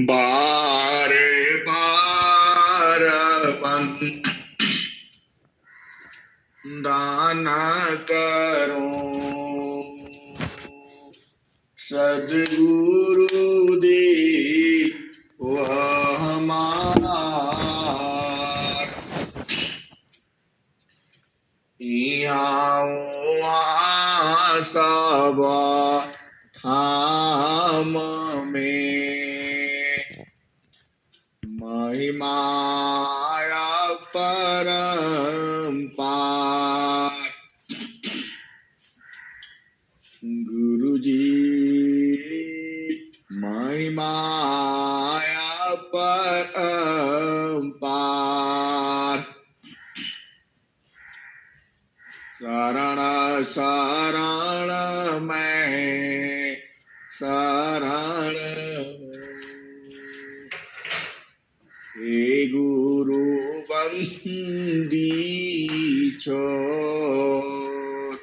बार बार दान करो सद्गुरु दे वह हमार यहाँ सब धाम में महिमाया परम्पार गुरुजी महिमाया परम्पार शरण शरण मैं शरण हे गुरु बंदी छोड़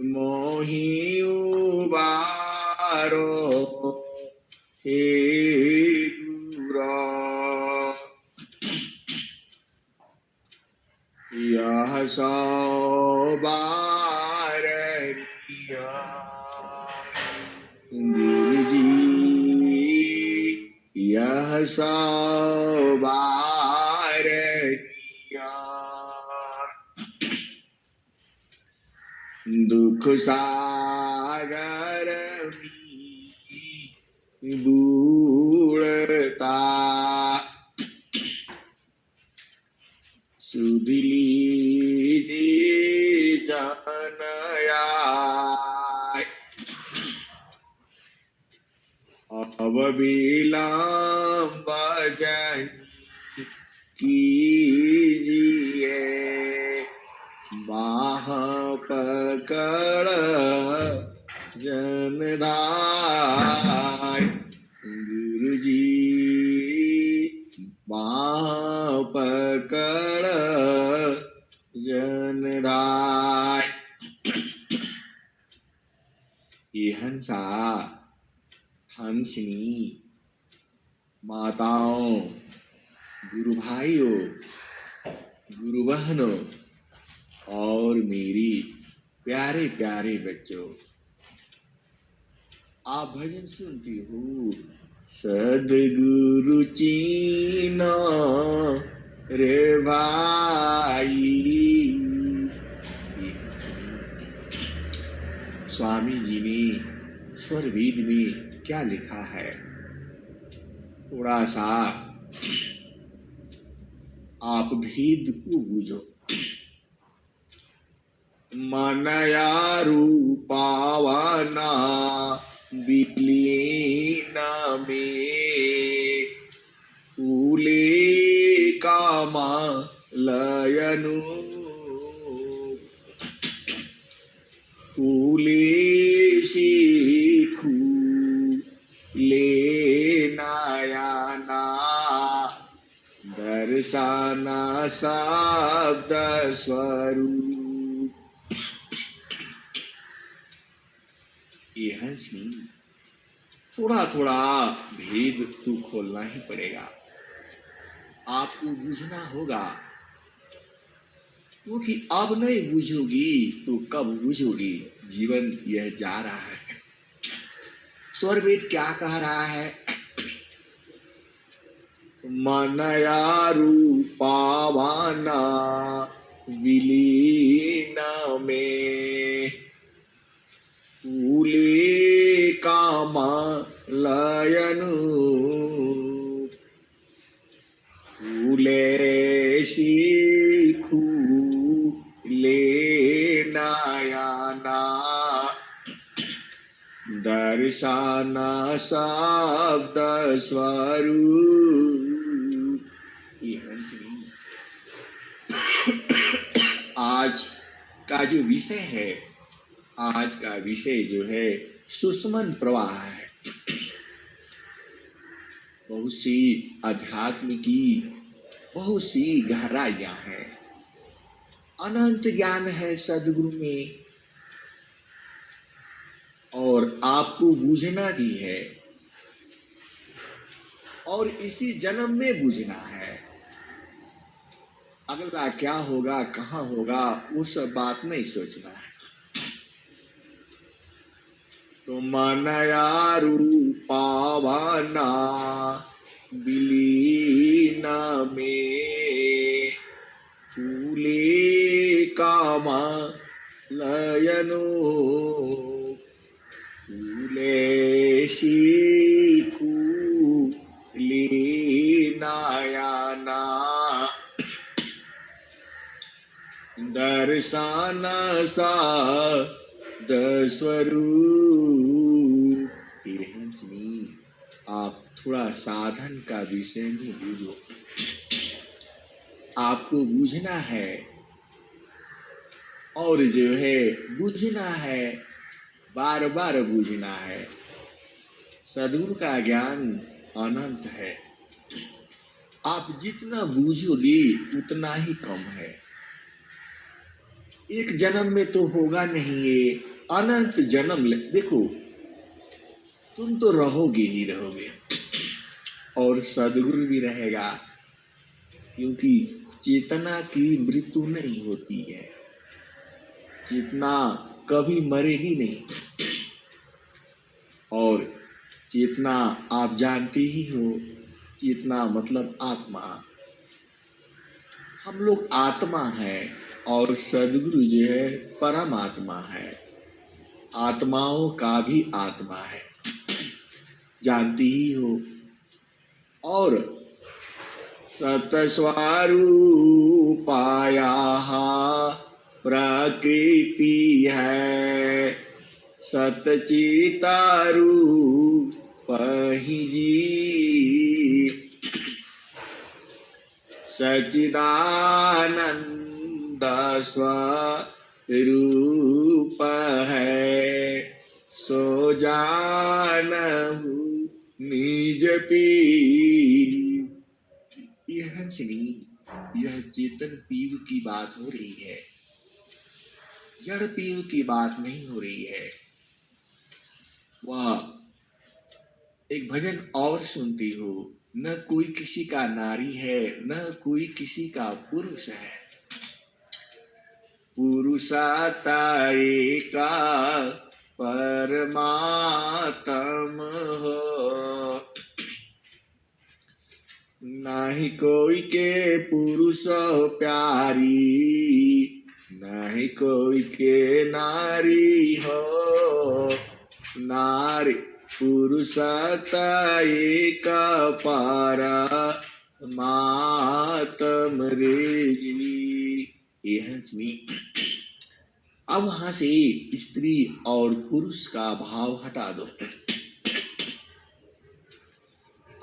मोहि उबारो हे गुरु यह सौ बार किया गुरुजी यह सौ बार किया दुख सागर बूढ़ता सुधली जनया अब विलंब जन कीजिए बाह पकड़ जनधाय गुरुजी बाह पकड़ जनधाय ये हंसा हंसनी माताओं गुरु भाइयों गुरु बहनों और मेरी प्यारे प्यारे बच्चों आप भजन सुनती हो सद्गुरु चीना रे भाई स्वामी जी ने स्वर वेद में क्या लिखा है थोड़ा सा आप भेद को बूझो मनया रूपावना विलीना में फूले कामा लयनु फूले सीखू ले नयना दर्शन शब्द स्वरूप ये हंसनी थोड़ा थोड़ा भेद तो खोलना ही पड़ेगा आपको बूझना होगा क्योंकि अब नहीं बूझोगी तो कब बूझोगी जीवन यह जा रहा है स्वर वेद क्या कह रहा है मनया रूपावाना विलीना में फूले कामा लयनु फूले सीखू ले नयना दर्शन शब्द स्वरूप ये हंसनी आज का जो विषय है आज का विषय जो है सुषमन प्रवाह है बहुत सी अध्यात्म की बहुत सी गहराइयां हैं अनंत ज्ञान है सदगुरु में, और आपको बूझना भी है, और इसी जन्म में बूझना है। अगला क्या होगा, कहां होगा, वो सब बात नहीं सोचना है। तो मनया रूपावाना विलीन में फूले कामा लयनो फूले शीकू लीनायाना दर्शन सा दस्वरूप। हे हंसनी, आप थोड़ा साधन का विषय में बूझो। आपको बूझना है, और जो है बूझना है, बार बार बूझना है। सद्गुरु का ज्ञान अनंत है। आप जितना बूझोगे उतना ही कम है। एक जन्म में तो होगा नहीं, ये अनंत जन्म देखो, तुम तो रहोगे ही रहोगे, और सद्गुरु भी रहेगा, क्योंकि चेतना की मृत्यु नहीं होती है। चेतना कभी मरेगी नहीं, और चेतना आप जानते ही हो, चेतना मतलब आत्मा। हम लोग आत्मा है, और सद्गुरु जो है परमात्मा है, आत्माओं का भी आत्मा है, जानती ही हो। और सतस्वरूपाया प्रकृति है, सतचितारू पही सचिदानंद स्वरूप है, सो जानहु निज पीर। यह हंसनी, यह चेतन पीव की बात हो रही है, जड़ पीव की बात नहीं हो रही है। वह एक भजन और सुनती हो, न कोई किसी का नारी है, न कोई किसी का पुरुष है, पुरुषाता एका परमात्म हो। नाही कोई के पुरुष प्यारी, नाही कोई के नारी हो, नारी पुरुषाता एक परमात्म रे जी। ये हंसनी, अब वहां से स्त्री और पुरुष का भाव हटा दो।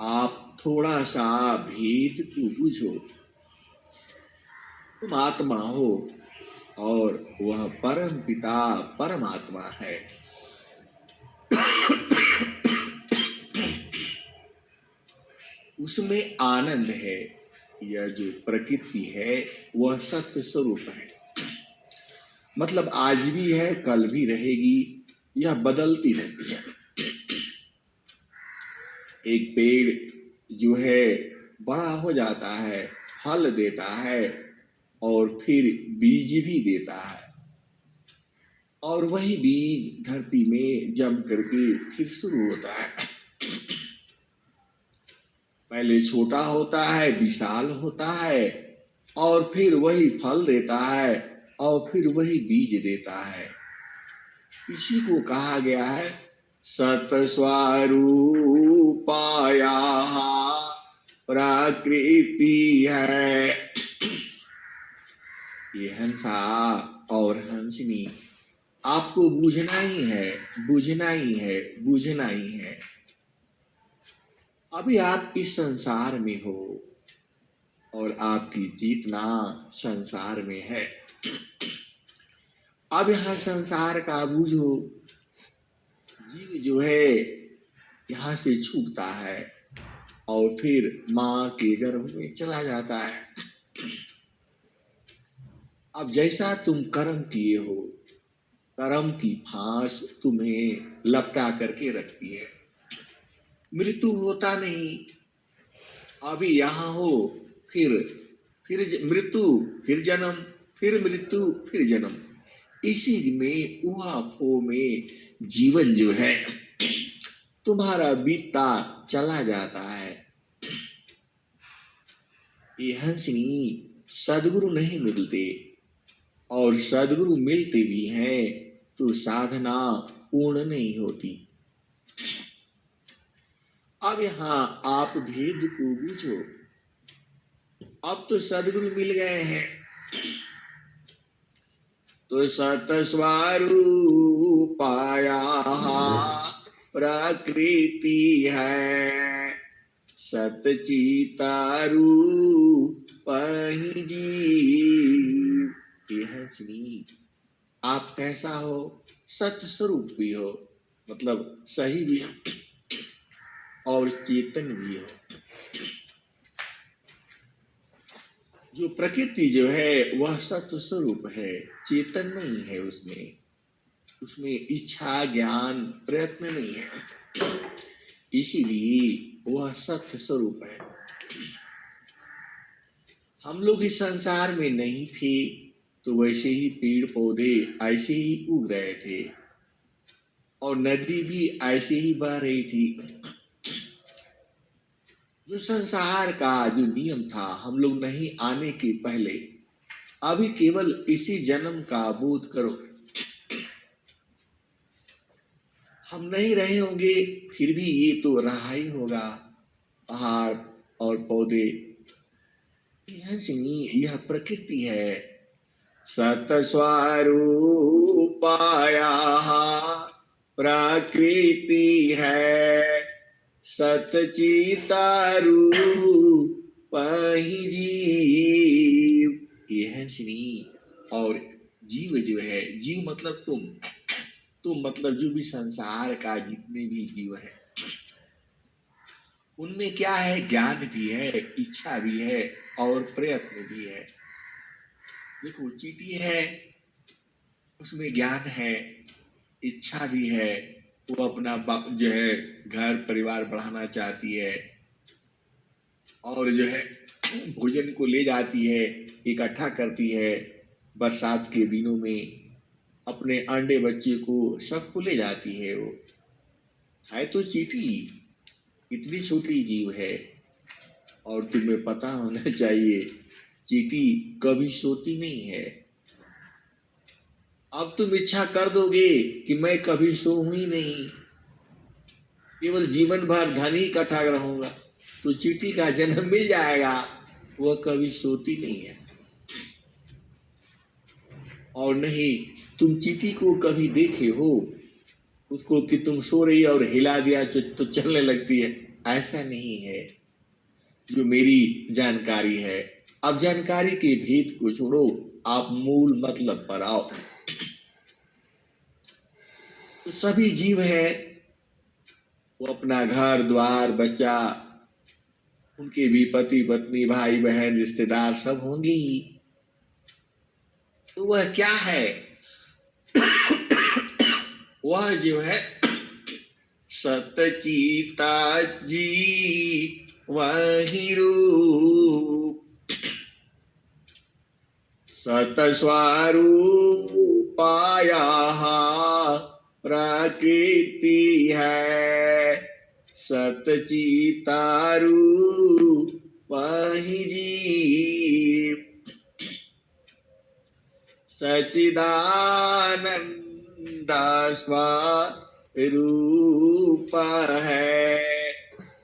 आप थोड़ा सा भेद को बुझो। तुम आत्मा हो, और वह परम पिता परमात्मा है। उसमें आनंद है। यह जो प्रकृति है वह सत्य स्वरूप है, मतलब आज भी है, कल भी रहेगी, यह बदलती रहती है। एक पेड़ जो है बड़ा हो जाता है, फल देता है, और फिर बीज भी देता है, और वही बीज धरती में जम करके फिर शुरू होता है। पहले छोटा होता है, विशाल होता है, और फिर वही फल देता है, और फिर वही बीज देता है। इसी को कहा गया है सतस्वरूपाया प्रकृति है। ये हंसा और हंसनी, आपको बूझना ही है, बूझना ही है, बूझना ही है। अभी आप इस संसार में हो, और आपकी चेतना संसार में है। अब यहां संसार का बूझो। जीव जो है यहां से छूटता है, और फिर मां के गर्भ में चला जाता है। अब जैसा तुम कर्म किए हो, कर्म की फांस तुम्हें लपटा करके रखती है। मृत्यु होता नहीं, अभी यहां हो, फिर मृत्यु, फिर जन्म, फिर मृत्यु, फिर जन्म, इसी में उहापोह में जीवन जो है तुम्हारा बीतता चला जाता है। ये हंसनी सदगुरु नहीं मिलते, और सदगुरु मिलते भी हैं तो साधना पूर्ण नहीं होती। अब यहां आप भेद को बूझो। अब तो सदगुरु मिल गए हैं तो सत स्वरूप पाया प्रकृति है, सतचितारू पही जीव। ये हंसनी आप कैसा हो? सतस्वरूप भी हो, मतलब सही भी हो और चेतन भी हो। जो प्रकृति जो है वह सत्य स्वरूप है, चेतन नहीं है। उसमें इच्छा ज्ञान प्रयत्न नहीं है, इसीलिए वह सत्य स्वरूप है। हम लोग इस संसार में नहीं थे तो वैसे ही पेड़ पौधे ऐसे ही उग रहे थे और नदी भी ऐसे ही बह रही थी। जो संसार का जो नियम था, हम लोग नहीं आने के पहले, अभी केवल इसी जन्म का बोध करो। हम नहीं रहे होंगे फिर भी ये तो रहा ही होगा, पहाड़ और पौधे। यह प्रकृति है। सत स्वरूप पाया प्रकृति है, सतचितारू पही जीव। ये है श्री। और जीव जो है, जीव मतलब तुम मतलब जो भी संसार का जितने भी जीव है उनमें क्या है? ज्ञान भी है, इच्छा भी है और प्रयत्न भी है। देखो चींटी है, उसमें ज्ञान है, इच्छा भी है, वो अपना जो है घर परिवार बढ़ाना चाहती है और जो है भोजन को ले जाती है, इकट्ठा करती है। बरसात के दिनों में अपने अंडे बच्चे को सबको ले जाती है। वो है तो चींटी, इतनी छोटी जीव है। और तुम्हें पता होना चाहिए चींटी कभी सोती नहीं है। अब तुम इच्छा कर दोगे कि मैं कभी सोऊं ही नहीं, केवल जीवन भर धन ही इकट्ठा रहूंगा, तो चींटी का जन्म मिल जाएगा। वह कभी सोती नहीं है। और नहीं तुम चींटी को कभी देखे हो उसको कि तुम सो रही और हिला दिया तो चलने लगती है? ऐसा नहीं है। जो मेरी जानकारी है, अब जानकारी के भेद को छोड़ो, आप मूल मतलब पर आओ। तो सभी जीव है, वो अपना घर द्वार बच्चा, उनके भी पति पत्नी भाई बहन रिश्तेदार सब होंगे ही। तो वह क्या है? वह जो है सतचिता जी वही रूप, सत स्वरूप पाया प्रकृति है, सतचितारू वही जीव। सचिदानंद स्वरूप है,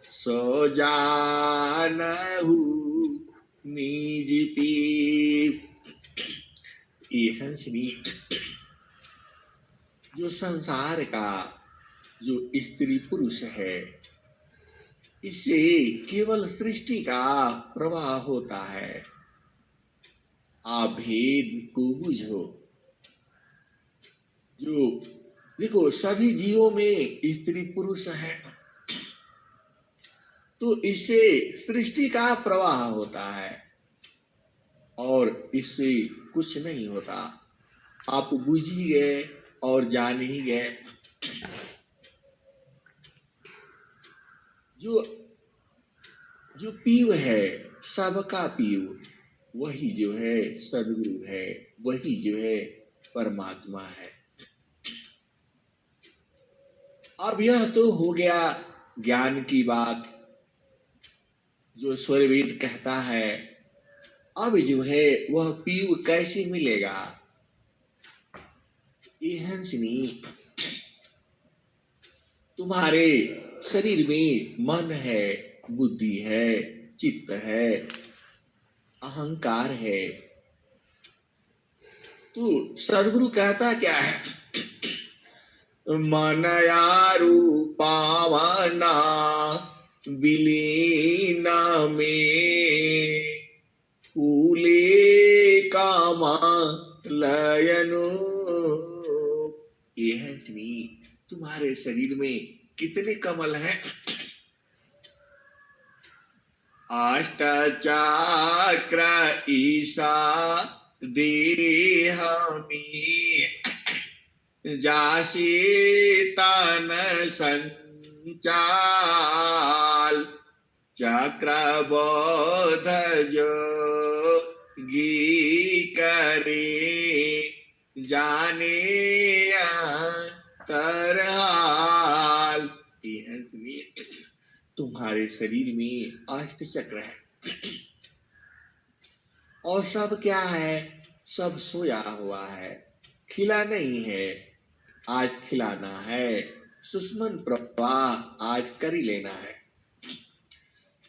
सो जानहु निज पीव। ये हंसनी जो संसार का जो स्त्री पुरुष है, इससे केवल सृष्टि का प्रवाह होता है। आप भेद को बुझो। जो देखो सभी जीवों में स्त्री पुरुष है, तो इससे सृष्टि का प्रवाह होता है। और इससे कुछ नहीं होता। आप बुझ ही गए और जान ही गए। जो जो पीव है, सबका पीव, वही जो है सदगुरु है, वही जो है परमात्मा है। अब यह तो हो गया ज्ञान की बात, जो स्वरवेद कहता है। अब जो है वह पीव कैसे मिलेगा? ये हंसनी, तुम्हारे शरीर में मन है, बुद्धि है, चित्त है, अहंकार है। तो सदगुरु कहता क्या है? मनया रूपावना विलीना में फूले कामा लयनो। ये है श्री, तुम्हारे शरीर में कितने कमल हैं? अष्टचक्र ईशा देह में जासी तन संचाल चक्रबोध जोगी करे जाने तरहाल। ये है तुम्हारे शरीर में अष्ट चक्र है, और सब क्या है? सब सोया हुआ है, खिला नहीं है। आज खिलाना है, सुषमन प्रवाह आज कर ही लेना है।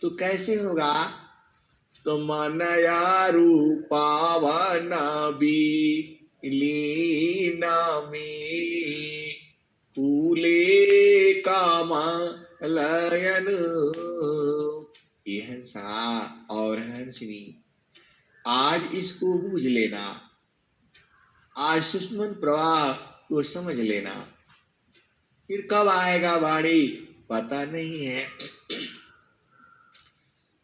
तो कैसे होगा? तो मनया रूपावना लीना में फूले कामा लयन। ये हंसा और हंसनी, आज इसको बूझ लेना, आज सुषमन प्रवाह को समझ लेना। फिर कब आएगा बाड़ी पता नहीं है।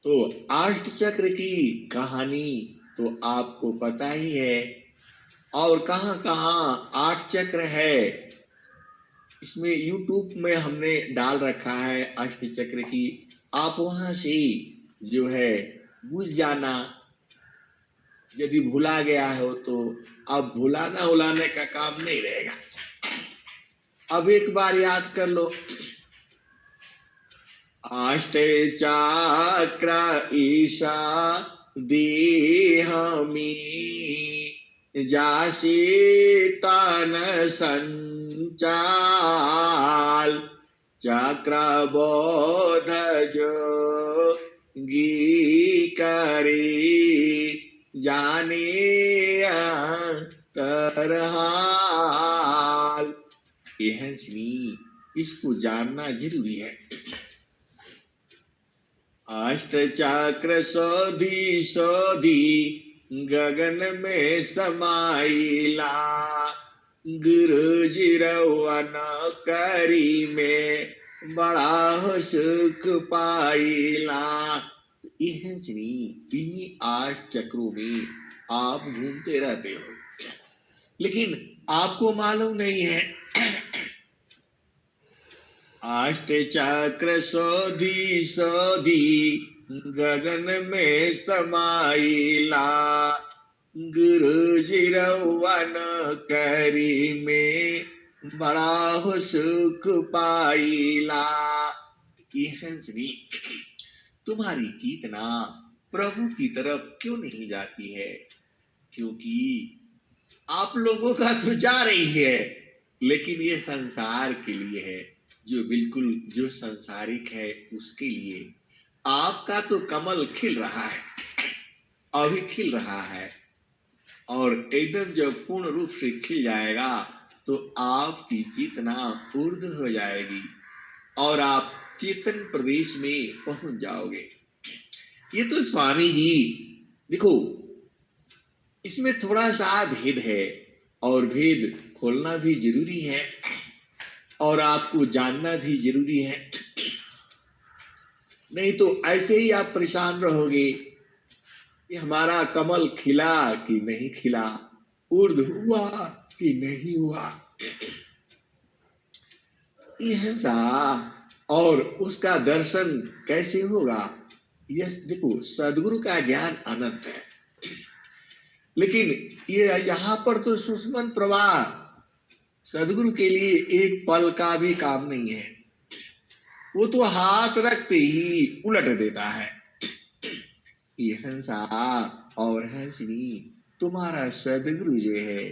तो अष्ट चक्र की कहानी तो आपको पता ही है, और कहां कहां आठ चक्र है इसमें YouTube में हमने डाल रखा है अष्ट चक्र की। आप वहां से जो है बुझ जाना। यदि भुला गया हो तो अब भुलाना उलाने का काम नहीं रहेगा। अब एक बार याद कर लो। अष्ट चक्र ईशा देह में जासी तन संचाल चक्रबोध जोगी करे जाने तरहाल। ये है श्री, इसको जानना जरूरी है। अष्ट चक्र सोधी सोधी गगन में समाइला गुरु जी रवाना करी में बड़ा हो सुख पाइला। यह श्री, इन्हीं आठ चक्रों में आप घूमते रहते हो, लेकिन आपको मालूम नहीं है। अष्ट चक्र सोधी सोधी गगन में समाइला गुरु जी रवन करी में बड़ा हो सुख पाइला। यह श्री, तुम्हारी चेतना प्रभु की तरफ क्यों नहीं जाती है? क्योंकि आप लोगों का तो जा रही है, लेकिन ये संसार के लिए है, जो बिल्कुल जो संसारिक है उसके लिए। आपका तो कमल खिल रहा है, अभी खिल रहा है, और एकदम जब पूर्ण रूप से खिल जाएगा तो आपकी चेतना ऊर्ध्व हो जाएगी और आप चेतन प्रदेश में पहुंच जाओगे। ये तो स्वामी जी, देखो इसमें थोड़ा सा भेद है, और भेद खोलना भी जरूरी है और आपको जानना भी जरूरी है। नहीं तो ऐसे ही आप परेशान रहोगे। ये हमारा कमल खिला कि नहीं खिला, उर्द हुआ कि नहीं हुआ, ये हिंसा। और उसका दर्शन कैसे होगा? यह देखो, सदगुरु का ज्ञान अनंत है, लेकिन ये यहाँ पर तो सुषमन प्रवाह सदगुरु के लिए एक पल का भी काम नहीं है। वो तो हाथ रखते ही उलट देता है। ये हंसा और हंसनी तुम्हारा सदगुरु जो है,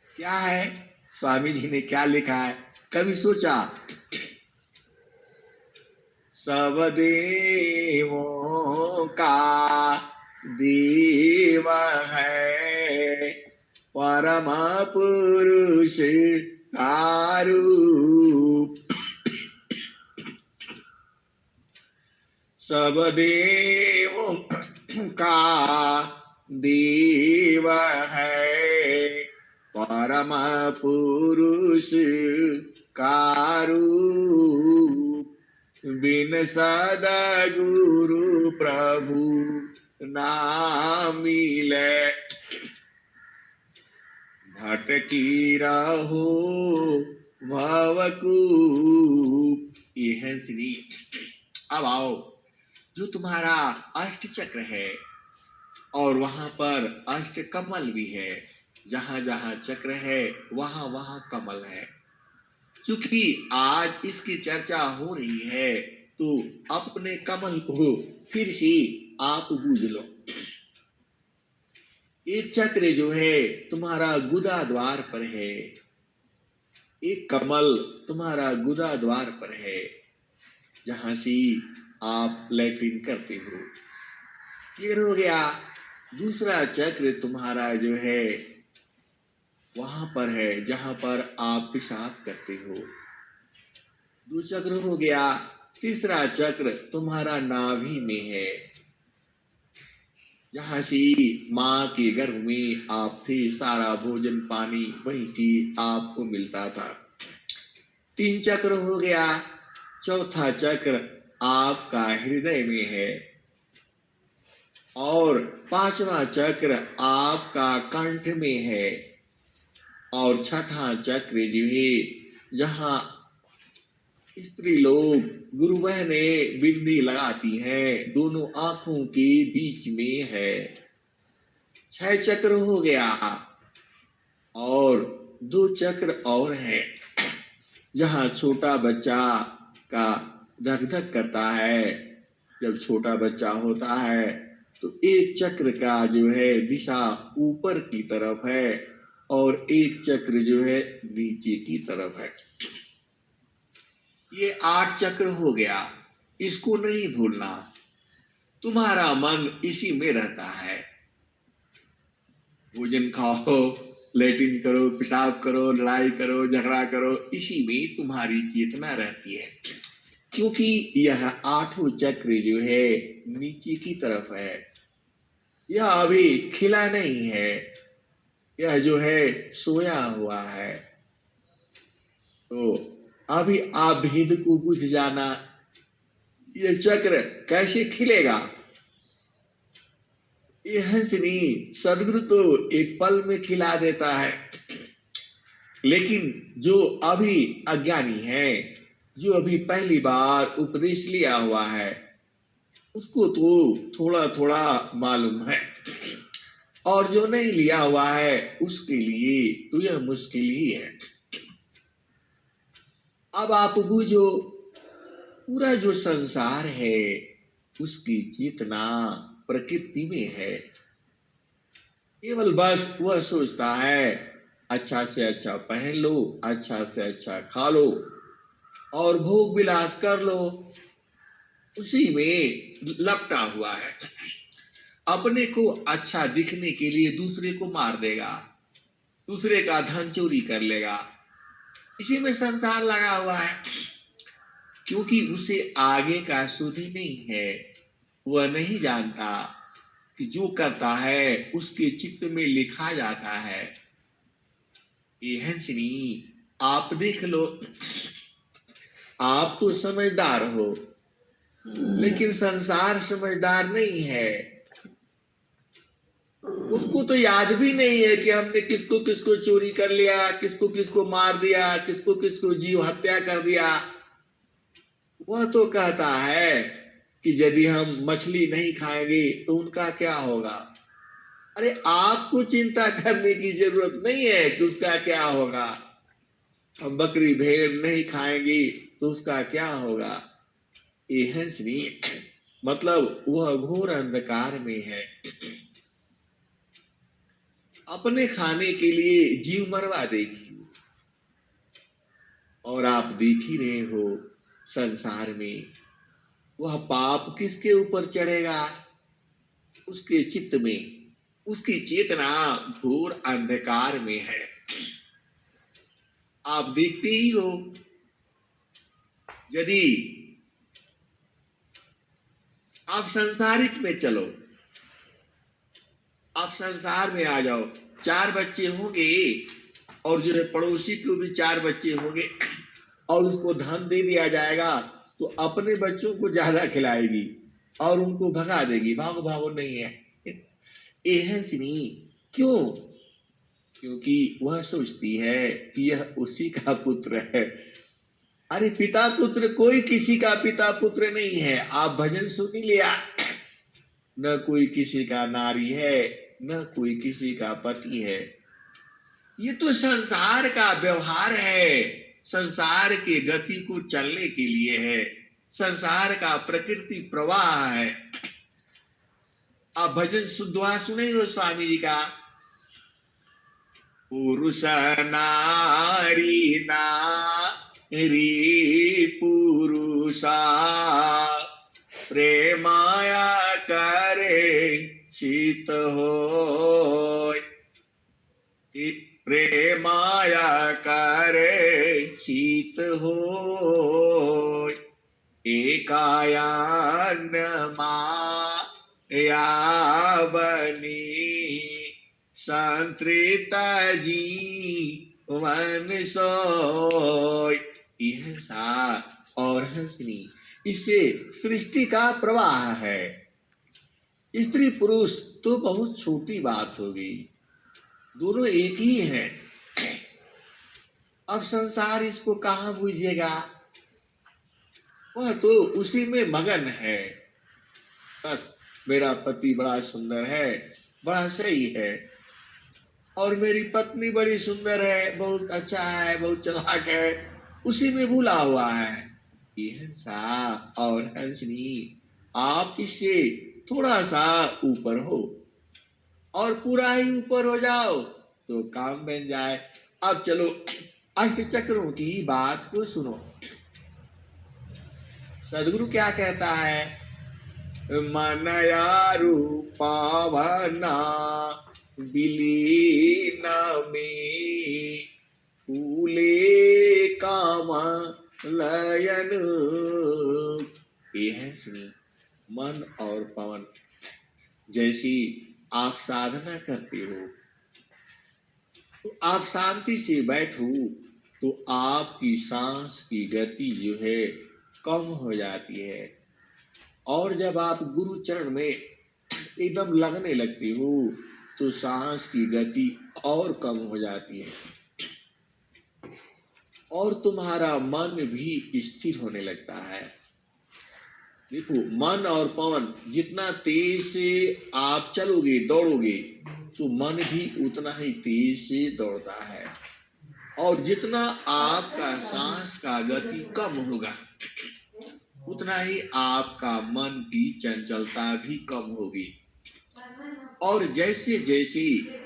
क्या है? स्वामी जी ने क्या लिखा है, कभी सोचा? सब देवों का देव है, परम पुरुष का रूप। सब देवों का देव है, परम पुरुष का रूप। बिन सद्गुरु प्रभु ना मिले, भटकी रहो भवकूप। ये है श्री। अब आओ, जो तुम्हारा अष्ट चक्र है और वहां पर अष्ट कमल भी है, जहां जहां चक्र है वहां वहां कमल है। क्योंकि आज इसकी चर्चा हो रही है तो अपने कमल को फिर से आप बूझ लो। एक चक्र जो है तुम्हारा गुदा द्वार पर है, एक कमल तुम्हारा गुदा द्वार पर है, जहां से आप लैट्रिन करते हो। क्लियर हो गया? दूसरा चक्र तुम्हारा जो है वहां पर है, जहां पर आप पेशाब करते हो। दो चक्र हो गया। तीसरा चक्र तुम्हारा नाभि में है, जहां से माँ के गर्भ में आप थे, सारा भोजन पानी वहीं से आपको मिलता था। 3 चक्र हो गया। चौथा चक्र आपका हृदय में है और 5वां चक्र आपका कंठ में है और 6ठा चक्र जो है जहां स्त्री लोग गुरु बहनें बिंदी लगाती हैं, दोनों आंखों के बीच में है। 6 चक्र हो गया और 2 चक्र और है, जहां छोटा बच्चा का धक धक करता है। जब छोटा बच्चा होता है तो एक चक्र का जो है दिशा ऊपर की तरफ है और एक चक्र जो है नीचे की तरफ है। ये 8 चक्र हो गया, इसको नहीं भूलना। तुम्हारा मन इसी में रहता है। भोजन खाओ, लैट्रिन करो, पेशाब करो, लड़ाई करो, झगड़ा करो, इसी में तुम्हारी चेतना रहती है। क्योंकि यह 8वां चक्र जो है नीचे की तरफ है, यह अभी खिला नहीं है, यह जो है सोया हुआ है। तो अभी आप भेद को बुझ जाना, यह चक्र कैसे खिलेगा? ये हंसनी सदगुरु तो एक पल में खिला देता है, लेकिन जो अभी अज्ञानी है, जो अभी पहली बार उपदेश लिया हुआ है, उसको तो थोड़ा थोड़ा मालूम है, और जो नहीं लिया हुआ है उसके लिए तो यह मुश्किल ही है। अब आप बूझो, पूरा जो संसार है उसकी चेतना प्रकृति में है। केवल बस वह सोचता है अच्छा से अच्छा पहन लो, अच्छा से अच्छा खा लो और भोग विलास कर लो, उसी में लपटा हुआ है। अपने को अच्छा दिखने के लिए दूसरे को मार देगा, दूसरे का धन चोरी कर लेगा, इसी में संसार लगा हुआ है। क्योंकि उसे आगे का सुध ही नहीं है, वह नहीं जानता कि जो करता है उसके चित्त में लिखा जाता है। ये हंसनी आप देख लो, आप तो समझदार हो, लेकिन संसार समझदार नहीं है। उसको तो याद भी नहीं है कि हमने किसको किसको चोरी कर लिया, किसको किसको मार दिया, किसको किसको जीव हत्या कर दिया। वह तो कहता है कि यदि हम मछली नहीं खाएंगे तो उनका क्या होगा। अरे आपको चिंता करने की जरूरत नहीं है कि उसका क्या होगा। हम बकरी भेड़ नहीं खाएंगे तो उसका क्या होगा। ये है श्री, मतलब वह घोर अंधकार में है, अपने खाने के लिए जीव मरवा देगी। और आप देख ही रहे हो संसार में वह पाप किसके ऊपर चढ़ेगा, उसके चित्त में, उसकी चेतना घोर अंधकार में है। आप देखते ही हो, यदि आप संसारिक में चलो, आप संसार में आ जाओ, 4 बच्चे होंगे और जो है पड़ोसी को भी 4 बच्चे होंगे और उसको धन दे दिया जाएगा तो अपने बच्चों को ज्यादा खिलाएगी और उनको भगा देगी, भागो भागो नहीं है। ये है सिनी, क्यों? क्योंकि वह सोचती है कि यह उसी का पुत्र है। अरे पिता पुत्र कोई किसी का पिता पुत्र नहीं है। आप भजन सुन ही लिया, न कोई किसी का नारी है, न कोई किसी का पति है। ये तो संसार का व्यवहार है, संसार के गति को चलने के लिए है, संसार का प्रकृति प्रवाह है। आप भजन दुआ सुने हो स्वामी जी का, पुरुष नारी नारी पुरुषा प्रेमाया करे शीत हो, प्रेमाया करे शीत हो, एकायान माया बनी संतृता जीवन सोय। यह सा और हंसनी, इसे सृष्टि का प्रवाह है। स्त्री पुरुष तो बहुत छोटी बात हो गई, दोनों एक ही हैं। अब संसार इसको कहां बुझेगा, वह तो उसी में मगन है। बस मेरा पति बड़ा सुंदर है, बड़ा सही है, और मेरी पत्नी बड़ी सुंदर है, बहुत अच्छा है, बहुत चालाक है, उसी में भूला हुआ है। ये हंसा और हंसनी, आप इससे थोड़ा सा ऊपर हो और पूरा ही ऊपर हो जाओ तो काम बन जाए। अब चलो अष्ट चक्रों की बात को सुनो। सदगुरु क्या कहता है, मनया रूपावना विलीन में फूले काम लयन। ये है श्री, मन और पवन। जैसी आप साधना करते हो तो आप शांति से बैठो तो आपकी सांस की गति जो है कम हो जाती है, और जब आप गुरु चरण में एकदम लगने लगती हो तो सांस की गति और कम हो जाती है, और तुम्हारा मन भी स्थिर होने लगता है। देखो, मन और पवन, जितना तेज से आप चलोगे दौड़ोगे तो मन भी उतना ही तेज से दौड़ता है, और जितना आपका सांस का गति कम होगा उतना ही आपका मन की चंचलता भी कम होगी। और जैसे जैसे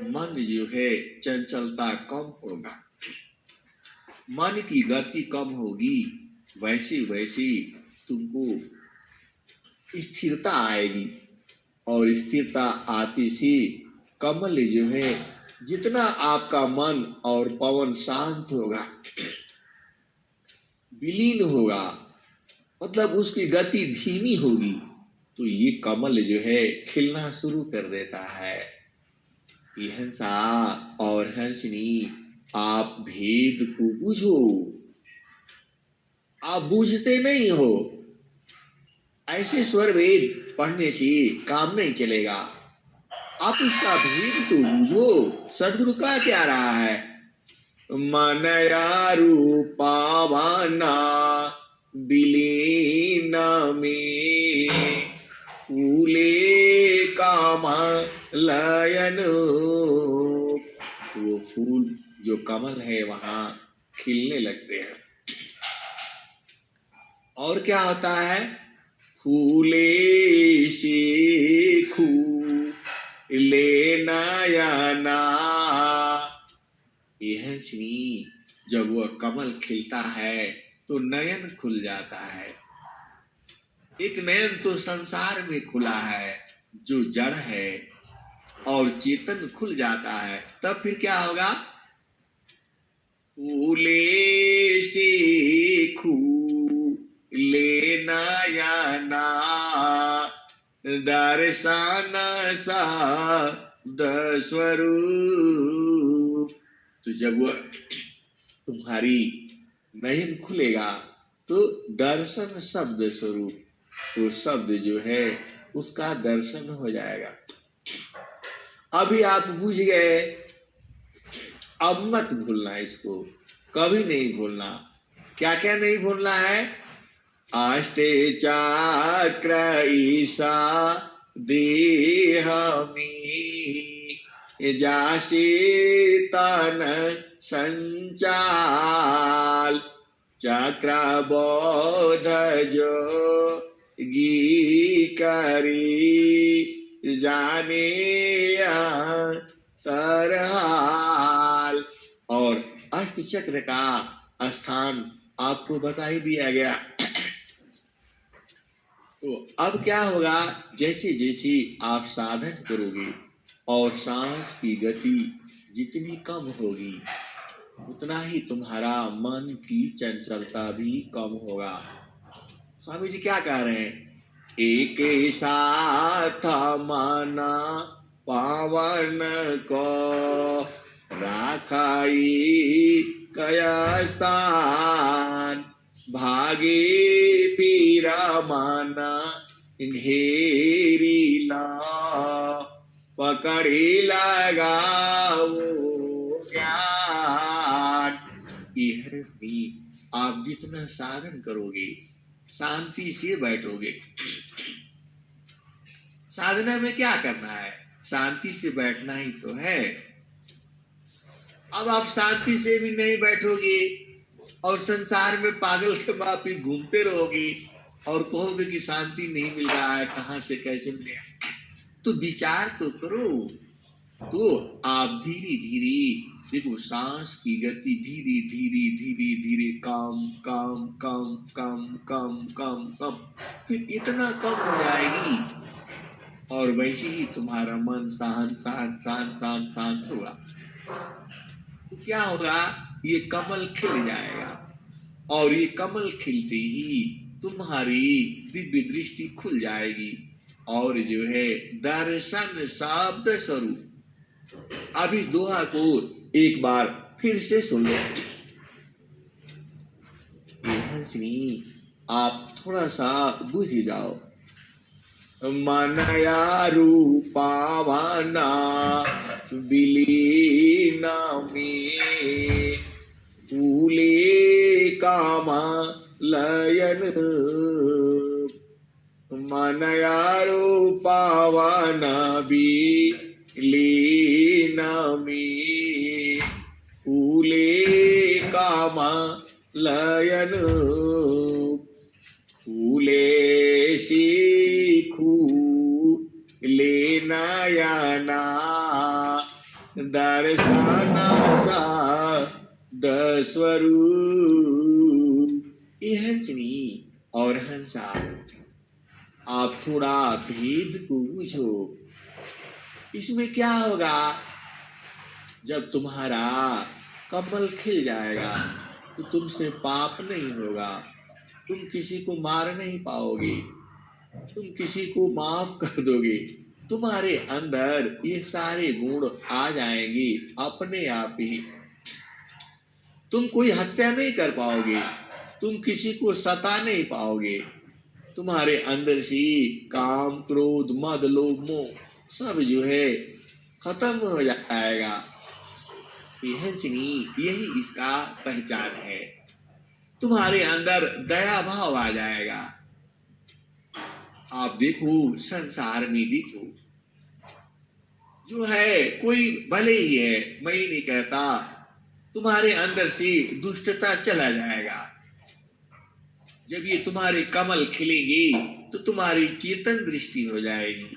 मन जो है चंचलता कम होगा, मन की गति कम होगी, वैसे वैसे तुमको स्थिरता आएगी, और स्थिरता आते से कमल जो है, जितना आपका मन और पवन शांत होगा, विलीन होगा, मतलब उसकी गति धीमी होगी, तो ये कमल जो है खिलना शुरू कर देता है। ये हंसा और हंसनी, आप भेद को बुझो, आप बूझते नहीं हो। ऐसे स्वर वेद पढ़ने से काम नहीं चलेगा। आप उसका भेद तो बूझो, सदगुरु का क्या रहा है। मनया रूपावाना विलीन में फूले कामा लयन। तो वो फूल जो कमल है वहां खिलने लगते हैं। और क्या होता है, फूले से लेना या ना। यह श्री जब वह कमल खिलता है तो नयन खुल जाता है। एक नयन तो संसार में खुला है जो जड़ है, और चेतन खुल जाता है। तब फिर क्या होगा, फूले से लेना या ना दर्शन सा स्वरूप। तो जब वह तुम्हारी नयन खुलेगा तो दर्शन शब्द स्वरूप, तो शब्द जो है उसका दर्शन हो जाएगा। अभी आप बुझ गए, अब मत भूलना इसको, कभी नहीं भूलना। क्या क्या नहीं भूलना है, अष्टे चक्र ईसा देह में जासे तन संचाल चक्र बोध जो गी करी जाने तरहाल। और अष्ट चक्र का स्थान आपको बता ही दिया गया। तो अब क्या होगा, जैसे जैसे आप साधन करोगे और सांस की गति जितनी कम होगी उतना ही तुम्हारा मन की चंचलता भी कम होगा। स्वामी जी क्या कह रहे हैं, एक साथ माना पावन को राखाई कयस्थान भागे पीरा माना घेरी ला पकड़ी लगाओ ज्ञान। यह आप जितना साधन करोगे शांति से बैठोगे। साधना में क्या करना है, शांति से बैठना ही तो है। अब आप शांति से भी नहीं बैठोगे और संसार में पागल के माफी घूमते रहोगे और कहोगे कि शांति नहीं मिल रहा है, कहां से कैसे मिलेगा। तो विचार तो करो। तो आप धीरे धीरे देखो, सांस की गति धीरे धीरे धीरे धीरे कम कम कम कम कम कम कम, फिर इतना कम हो जाएगी और वैसे ही तुम्हारा मन शांत शांत शांत शांत शांत होगा। तो क्या होगा, ये कमल खिल जाएगा और ये कमल खिलते ही तुम्हारी दिव्य दृष्टि खुल जाएगी और जो है दर्शन शब्द स्वरूप। अब इस दोहा को एक बार फिर से सुन लो। आप थोड़ा सा बुझ जाओ। मनया रूपावाना विलीना में फूले कामा लयन। मनया रूपावाना विलीना में फूले कामा लयन। फूले सीखू लेना या ना दर्शन सा स्वरूप। ये हंसनी और हंसा, आप थोड़ा भेद को पूछो। इसमें क्या होगा, जब तुम्हारा कमल खिल जाएगा तो तुमसे पाप नहीं होगा, तुम किसी को मार नहीं पाओगे, तुम किसी को माफ कर दोगे, तुम्हारे अंदर ये सारे गुण आ जाएंगे अपने आप ही। तुम कोई हत्या नहीं कर पाओगे, तुम किसी को सता नहीं पाओगे, तुम्हारे अंदर से काम क्रोध मद लोभ मोह सब जो है खत्म हो जाएगा। हंसनी, यही इसका पहचान है। तुम्हारे अंदर दया भाव आ जाएगा। आप देखो, संसार में देखो, जो है कोई भले ही है, मैं ही नहीं कहता, तुम्हारे अंदर से दुष्टता चला जाएगा। जब ये तुम्हारे कमल खिलेंगे तो तुम्हारी चेतन दृष्टि हो जाएगी।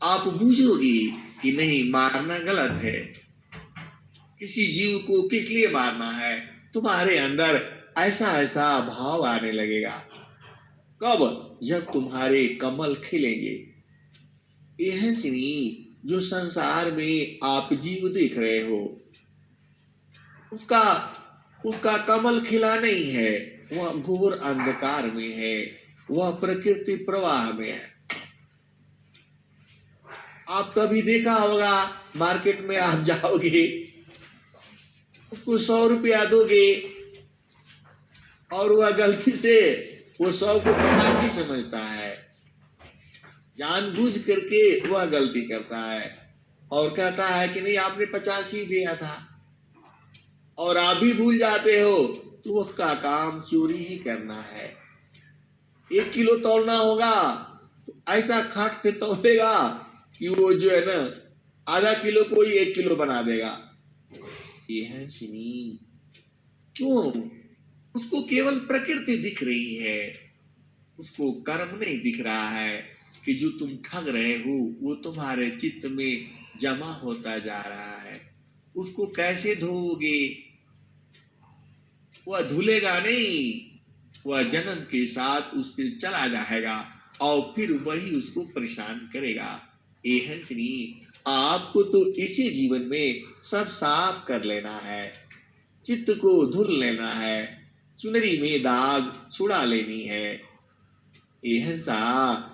आप बूझोगे कि नहीं, मारना गलत है, किसी जीव को किस लिए मारना है। तुम्हारे अंदर ऐसा ऐसा भाव आने लगेगा। कब? जब तुम्हारे कमल खिलेंगे। ये हंसनी, जो संसार में आप जीव देख रहे हो, उसका उसका कमल खिला नहीं है, वह घोर अंधकार में है, वह प्रकृति प्रवाह में है। आप कभी देखा होगा, मार्केट में आप जाओगे, उसको 100 रुपया दोगे और वह गलती से वो 100 को 85 समझता है। जानबूझ करके वह गलती करता है और कहता है कि नहीं, आपने 50 ही दिया था, और आप भी भूल जाते हो तो उसका काम चोरी ही करना है। 1 किलो तौलना होगा तो ऐसा खाट से तौलेगा कि वो जो है ना, आधा किलो को ही 1 किलो बना देगा। ये है सिनी। क्यों? उसको केवल प्रकृति दिख रही है, उसको कर्म नहीं दिख रहा है कि जो तुम ठग रहे हो वो तुम्हारे चित्त में जमा होता जा रहा है। उसको कैसे धोओगे? वह धुलेगा नहीं, वह जन्म के साथ उसके चला जाएगा और फिर वही उसको परेशान करेगा। ये हंसनी, आपको तो इसी जीवन में सब साफ कर लेना है, चित्त को धुल लेना है, चुनरी में दाग छुड़ा लेनी है। ये हंसा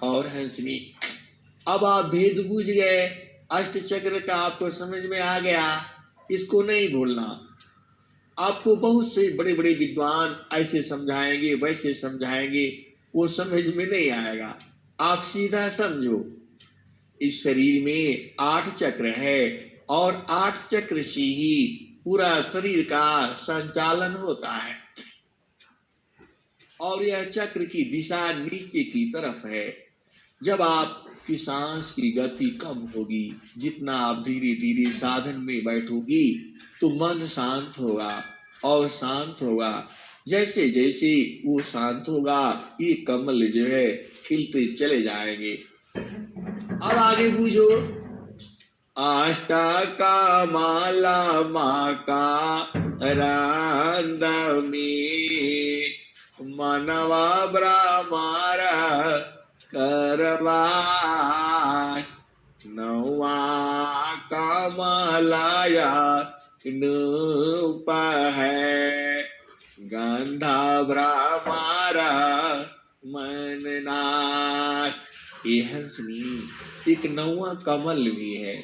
और हंसनी, अब आप भेद बूझ गए, अष्ट चक्र का आपको समझ में आ गया। इसको नहीं भूलना। आपको बहुत से बड़े बड़े विद्वान ऐसे समझाएंगे, वैसे समझाएंगे, वो समझ में नहीं आएगा। आप सीधा समझो, इस शरीर में 8 चक्र है और 8 चक्र से ही पूरा शरीर का संचालन होता है, और यह चक्र की दिशा नीचे की तरफ है। जब आपकी सांस की गति कम होगी, जितना आप धीरे धीरे साधन में बैठोगी, तो मन शांत होगा और शांत होगा। जैसे जैसे वो शांत होगा, ये कमल जो है खिलते चले जाएंगे। अब आगे बूझो, आष्टा का माला माँ का रांद में, मानवा ब्रह्मारा करवास, नवा कमलाया नूप है, गंधा ब्रह्मारा मननाश। ये हंसनी, एक 9वां कमल भी है।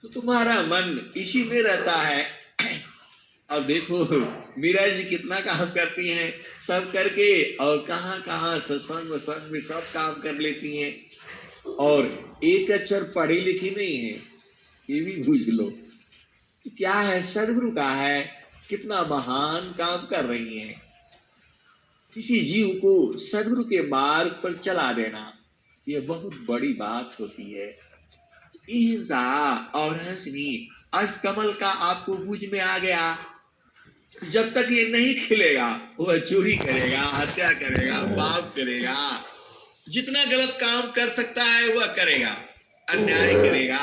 तो तुम्हारा मन इसी में रहता है। अब देखो, मीरा जी कितना काम करती हैं, सब करके और कहाँ कहाँ सत्संग संग में सब काम कर लेती हैं, और एक अक्षर पढ़ी लिखी नहीं है, ये भी बूझ लो। तो क्या है, सदगुरु का है, कितना महान काम कर रही हैं। किसी जीव को सदगुरु के मार्ग पर चला देना, यह बहुत बड़ी बात होती है। हिंसा और हंसनी, आज कमल का आपको बूझ में आ गया। जब तक ये नहीं खिलेगा, वह चोरी करेगा, हत्या करेगा, पाप करेगा, जितना गलत काम कर सकता है वह करेगा, अन्याय करेगा,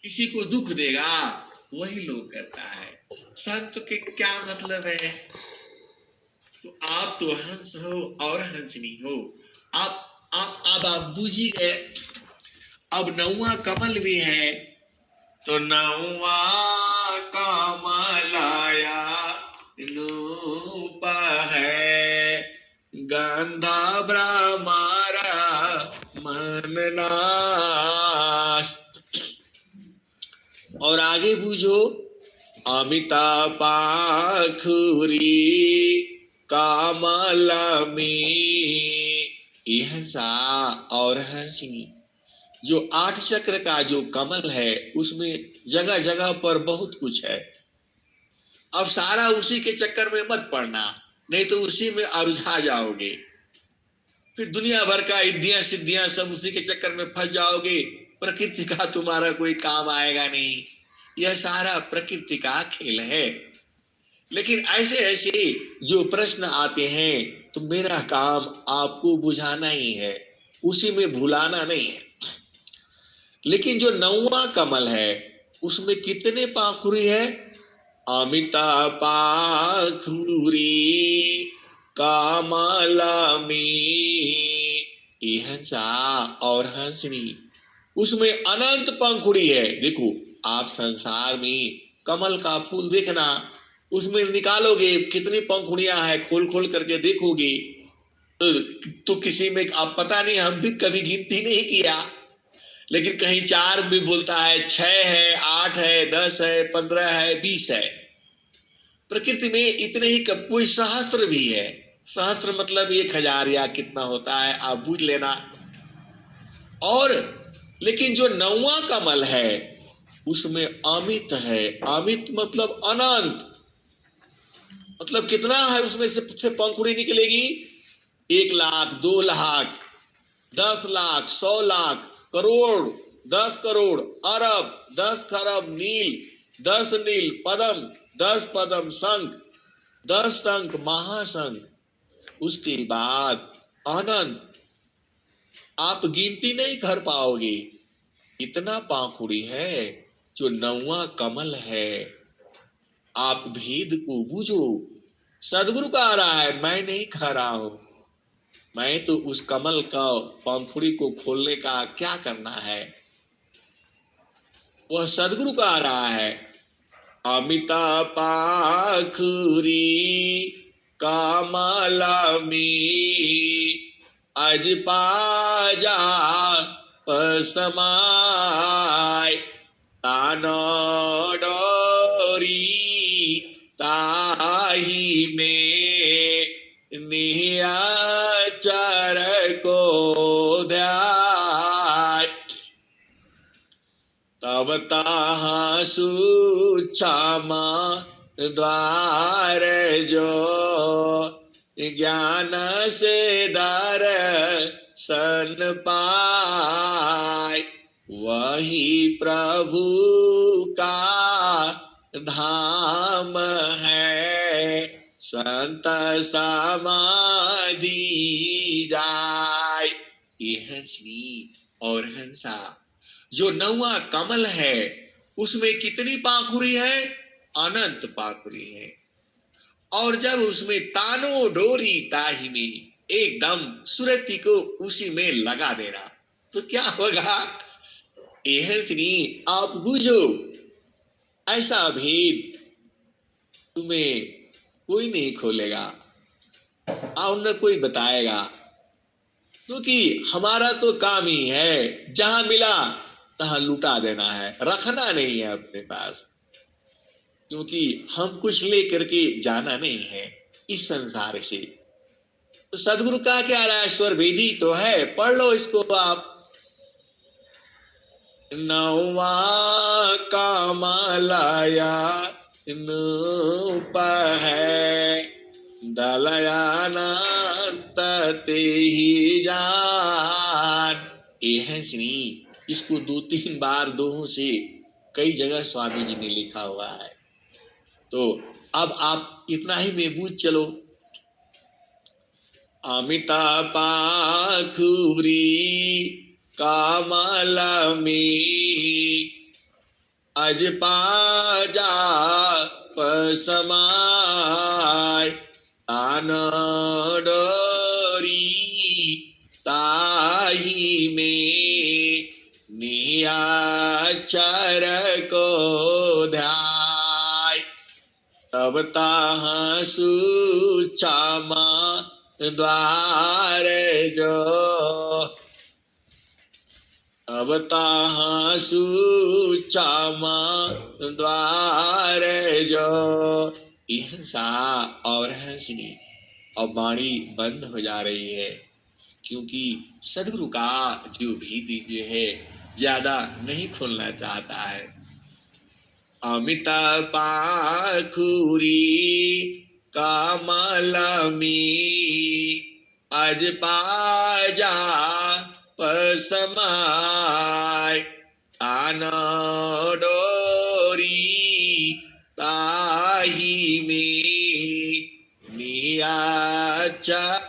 किसी को दुख देगा, वही लोग करता है। संत के क्या मतलब है? तो आप तो हंस हो और हंसनी हो। आप बूझ ही गए। अब 9वां कमल भी है, तो 9वां कमलाया नूप है, गंधा ब्रह्मारा मननाश। और आगे बूझो, अमिता पाखुरी कामल में, हंसा और हंसनी, जो 8 चक्र का जो कमल है उसमें जगह जगह पर बहुत कुछ है। अब सारा उसी के चक्कर में मत पड़ना, नहीं तो उसी में अरुझा जाओगे, फिर दुनिया भर का इद्दियां सिद्धियां सब उसी के चक्कर में फंस जाओगे, प्रकृति का तुम्हारा कोई काम आएगा नहीं। यह सारा प्रकृति का खेल है। लेकिन ऐसे ऐसे जो प्रश्न आते हैं तो मेरा काम आपको बुझाना ही है, उसी में भुलाना नहीं है। लेकिन जो 9वां कमल है उसमें कितने पाखुरी है? अमिता पाखुरी कामलमी, ये हंसा और हंसनी, उसमें अनंत पंखुड़ी है। देखो, आप संसार में कमल का फूल देखना, उसमें निकालोगे कितनी पंखुड़ियां हैं, खोल खोल करके देखोगे तो किसी में आप पता नहीं, हम भी कभी गिनती नहीं किया, लेकिन कहीं 4 भी बोलता है, 6 है, 8 है, 10 है, 15 है, 20 है। प्रकृति में इतने ही कोई सहस्त्र भी है। सहस्त्र मतलब 1000 या कितना होता है, आप बूझ लेना। और लेकिन जो 9वां कमल है उसमें अमित है। अमित मतलब अनंत, मतलब कितना है उसमें से पंखुड़ी निकलेगी? 1 लाख, 2 लाख, 10 लाख, 100 लाख, करोड़, 10 करोड़, अरब, 10 खरब नील, 10 नील पदम, 10 पदम शंख, 10 शंख महाशंख, उसके बाद अनंत, आप गिनती नहीं कर पाओगे, इतना पाखुड़ी है जो 9वां कमल है। आप भेद को बूझो। सदगुरु कह रहा है, मैं नहीं कह रहा हूं। मैं तो उस कमल का पंखुड़ी को खोलने का क्या करना है, वह सदगुरु कह रहा है। अमिता पाखुरी कामलमी, अज पाजा पसमाय, तानो डोरी ताही में, नियाचर को ध्याय, तब ताहा सुक्षमा द्वार जो, ज्ञान से दर्शन पाय, वही प्रभु का धाम है, संत समाधि जाय। ये हंसनी और हंसा, जो 9वां कमल है उसमें कितनी पाखुरी है? अनंत पाखुरी है। और जब उसमें तानो डोरी ताही में, एकदम सुरति को उसी में लगा देना तो क्या होगा? हंसनी आप बूझो, ऐसा भेद तुम्हें कोई नहीं खोलेगा और न कोई बताएगा, क्योंकि हमारा तो काम ही है जहां मिला तहां लुटा देना है, रखना नहीं है अपने पास, क्योंकि हम कुछ लेकर के जाना नहीं है इस संसार से। तो सदगुरु का क्या रहा है? स्वर वेदी तो है, पढ़ लो इसको आप। 9वां कमलया नूप है, दलयानंत ते ही जान। ये है श्री, इसको 2-3 बार दोहों से कई जगह स्वामी जी ने लिखा हुआ है। तो अब आप इतना ही में बूझ चलो। अमिता पाखुरी कामलमी, अज पाजा पसमाय, तान डोरी ताही में, नियाचर को ध्याय, तब ताहा सुक्षमा द्वार जो, अब ताहा सुक्षमा द्वार जो। हिंसा और हंसनी, अब वाणी बंद हो जा रही है, क्योंकि सदगुरु का जो भी जो है ज्यादा नहीं खोलना चाहता है। अमित पाखुरी कमलमी अज पाजा पसमाय तान डोरी ताही में नियाचर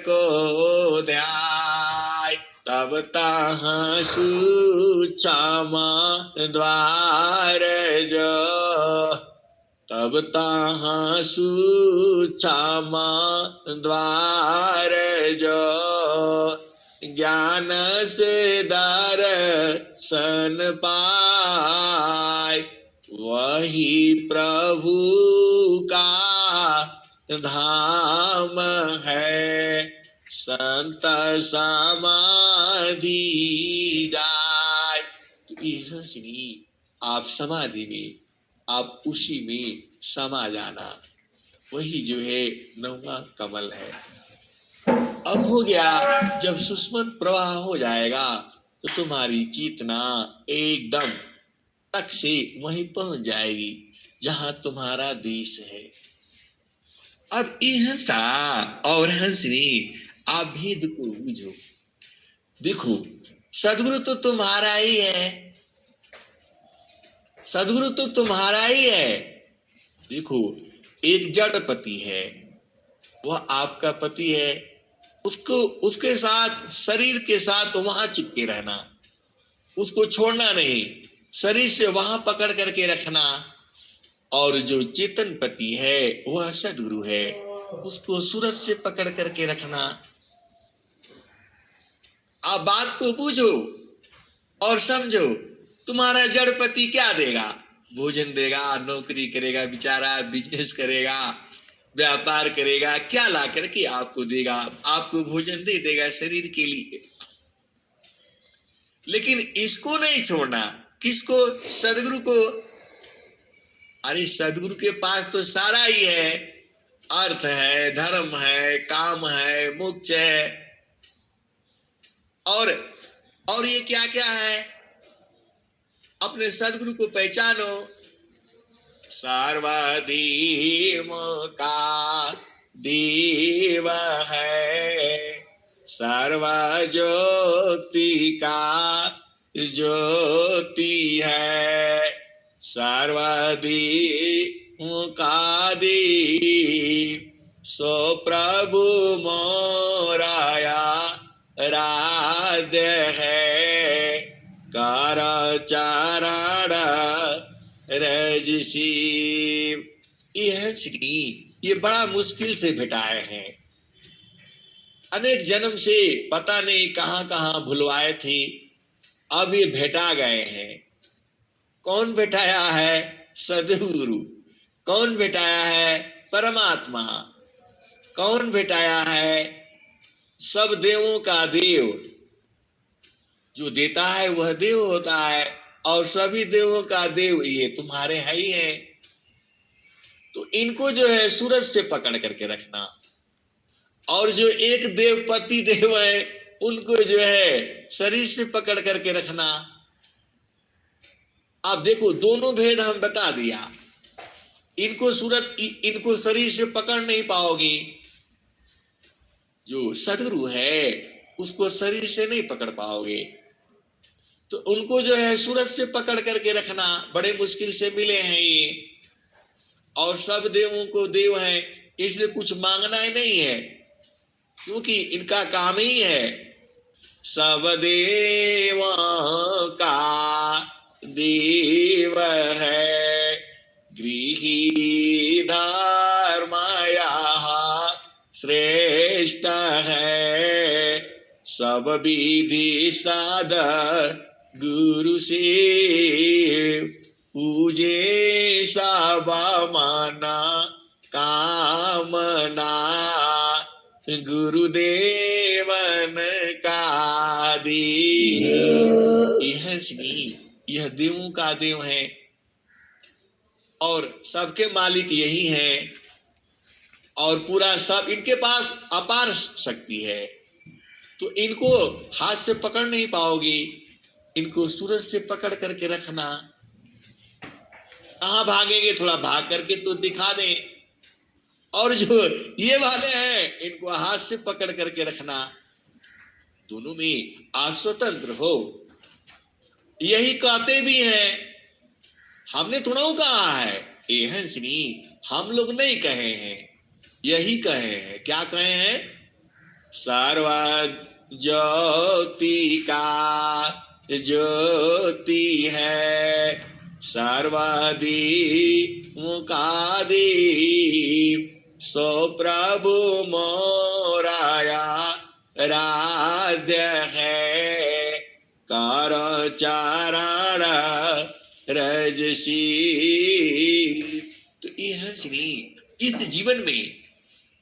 को ध्याय तब तहाँ सुक्षमा द्वार जो तब तहाँ सुक्षमा द्वार जो ज्ञान से दर्शन पाए वही प्रभु का धाम है संत समाधि जाय। तो इसलिए आप समाधि में आप उसी में समा जाना, वही जो है नौवा कमल है। अब हो गया, जब सुषुम्ना प्रवाह हो जाएगा तो तुम्हारी चेतना एकदम तक से वहीं पहुंच जाएगी जहां तुम्हारा देश है। अब हंसा और हंसनी आप भेद को बुझो। देखो सदगुरु तो तुम्हारा ही है, सदगुरु तो तुम्हारा ही है। देखो एक जड़ पति है, वह आपका पति है, उसको उसके साथ शरीर के साथ वहां चिपके रहना, उसको छोड़ना नहीं, शरीर से वहां पकड़ करके रखना। और जो चेतन पति है वह सदगुरु है, उसको सूरज से पकड़ करके रखना। आप बात को बूझो और समझो। तुम्हारा जड़ पति क्या देगा? भोजन देगा, नौकरी करेगा, बेचारा बिजनेस करेगा, व्यापार करेगा, क्या ला करके आपको देगा? आपको भोजन दे देगा शरीर के लिए, लेकिन इसको नहीं छोड़ना। किसको? सदगुरु को। अरे सदगुरु के पास तो सारा ही है, अर्थ है, धर्म है, काम है, मोक्ष है, और ये क्या क्या है? अपने सदगुरु को पहचानो। सर्वधीम का देव है, सर्व ज्योति का ज्योति है, सर्वधीम का देव सो प्रभु मोराया राधे है कर चरण रजसी। यह श्री ये बड़ा मुश्किल से भेटाए हैं, अनेक जन्म से पता नहीं कहां कहां भुलवाए थे, अब ये भेटा गए हैं। कौन भेटाया है? सदगुरु। कौन भेटाया है? परमात्मा। कौन भेटाया है? सब देवों का देव। जो देता है वह देव होता है, और सभी देवों का देव ये तुम्हारे है ही है। तो इनको जो है सूरज से पकड़ करके रखना, और जो एक देवपति देव है उनको जो है शरीर से पकड़ करके रखना। आप देखो दोनों भेद हम बता दिया। इनको इनको शरीर से पकड़ नहीं पाओगे। जो सदगुरु है उसको शरीर से नहीं पकड़ पाओगे, तो उनको जो है सूरज से पकड़ करके रखना। बड़े मुश्किल से मिले हैं ये, और सब देवों को देव है, इसलिए कुछ मांगना ही नहीं है, क्योंकि इनका काम ही है। सब देवों का देव है, गृही धर्मया श्रेष्ठ है, सब विधि साध गुरु से पूजे सब माना कामना, गुरुदेवन का देव। यह श्री यह देवों का देव है, और सबके मालिक यही है, और पूरा सब इनके पास अपार शक्ति है। तो इनको हाथ से पकड़ नहीं पाओगे, इनको सूरज से पकड़ करके रखना। कहां भागेंगे, थोड़ा भाग करके तो दिखा दें। और जो ये वाले हैं, इनको हाथ से पकड़ करके रखना। दोनों में आप स्वतंत्र हो, यही कहते भी हैं। हमने थोड़ा कहा है, ये हंसनी हम लोग नहीं कहे हैं, यही कहे हैं। क्या कहे हैं? सर्व ज्योति का ज्योति है, सर्वादि मुकादि, सो प्रभु मोराया राध्य है, कर चारण रजसी। तो ये हंसनी इस जीवन में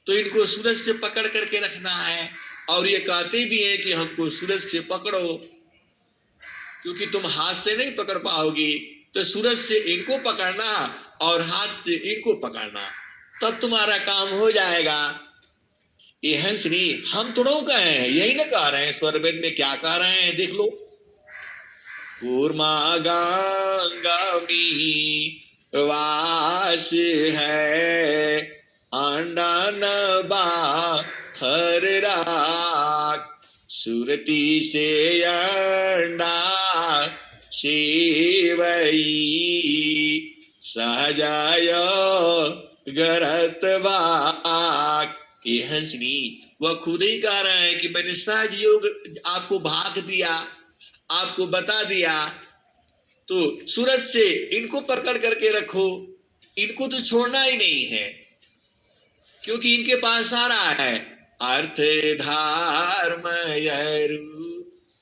तो इनको सूरज से पकड़ करके रखना है। और ये कहते भी हैं कि हमको सूरज से पकड़ो, क्योंकि तुम हाथ से नहीं पकड़ पाओगी, तो सूरज से इनको पकड़ना और हाथ से इनको पकड़ना, तब तुम्हारा काम हो जाएगा। ये हंसनी हम थोड़ा कहे हैं, यही ना कह रहे हैं। स्वरवेद में क्या कह रहे हैं, देख लो। कूर्मा गंगामी वास है, अंडन बाहर राख, सुरती से अंडा शिवई, सहजाय गरत बाक। ये हंसनी वह खुद ही कह रहा है कि मैंने सहज योग आपको भाग दिया, आपको बता दिया। तो सूरज से इनको पकड़ करके रखो, इनको तो छोड़ना ही नहीं है, क्योंकि इनके पास सारा है। अर्थ धर्म यरु